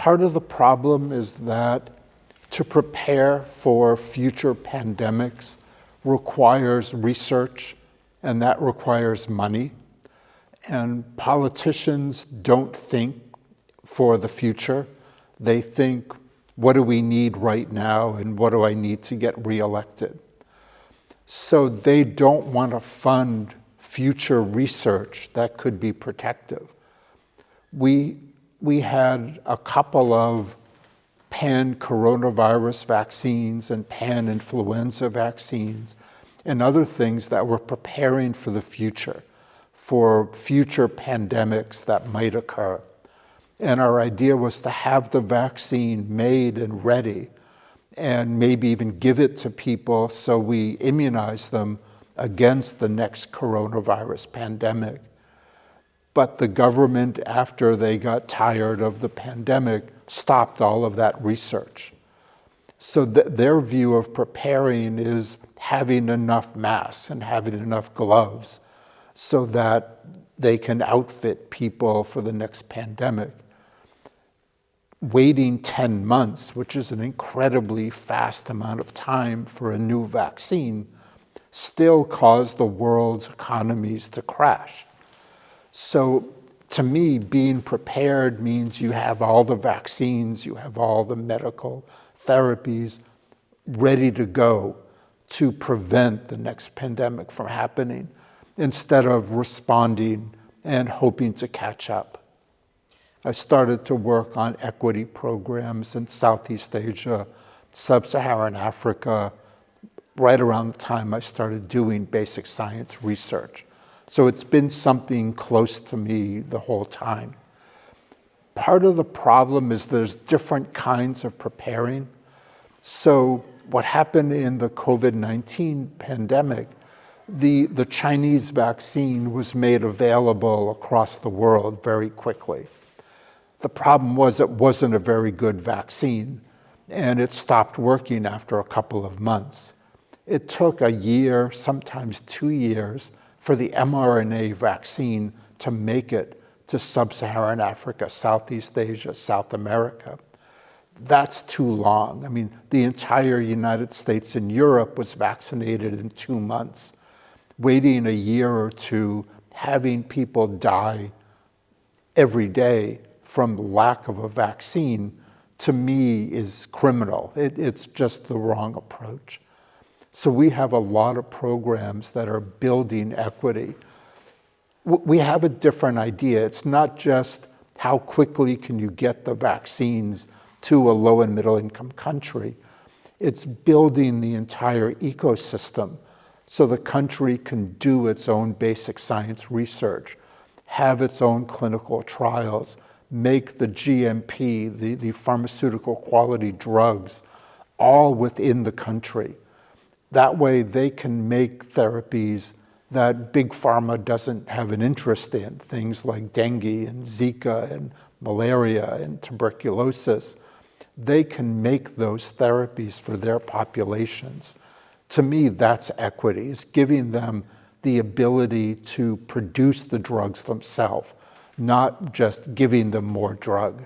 Part of the problem is that to prepare for future pandemics requires research, and that requires money. And politicians don't think for the future. They think, what do we need right now, and what do I need to get reelected? So they don't want to fund future research that could be protective. We had a couple of pan-coronavirus vaccines and pan-influenza vaccines and other things that were preparing for the future, for future pandemics that might occur. And our idea was to have the vaccine made and ready, and maybe even give it to people so we immunize them against the next coronavirus pandemic. But the government, after they got tired of the pandemic, stopped all of that research. So their view of preparing is having enough masks and having enough gloves so that they can outfit people for the next pandemic. Waiting 10 months, which is an incredibly fast amount of time for a new vaccine, still caused the world's economies to crash. So to me, being prepared means you have all the vaccines, you have all the medical therapies ready to go to prevent the next pandemic from happening, instead of responding and hoping to catch up. I started to work on equity programs in Southeast Asia, Sub-Saharan Africa, right around the time I started doing basic science research. So it's been something close to me the whole time. Part of the problem is there's different kinds of preparing. So what happened in the COVID-19 pandemic, the Chinese vaccine was made available across the world very quickly. The problem was it wasn't a very good vaccine, and it stopped working after a couple of months. It took a year, sometimes 2 years, for the mRNA vaccine to make it to Sub-Saharan Africa, Southeast Asia, South America. That's too long. I mean, the entire United States and Europe was vaccinated in 2 months. Waiting a year or two, having people die every day from lack of a vaccine, to me is criminal. It's just the wrong approach. So we have a lot of programs that are building equity. We have a different idea. It's not just how quickly can you get the vaccines to a low and middle income country. It's building the entire ecosystem so the country can do its own basic science research, have its own clinical trials, make the GMP, the pharmaceutical quality drugs, all within the country. That way they can make therapies that big pharma doesn't have an interest in, things like dengue and Zika and malaria and tuberculosis. They can make those therapies for their populations. To me, that's equity, is giving them the ability to produce the drugs themselves, not just giving them more drug.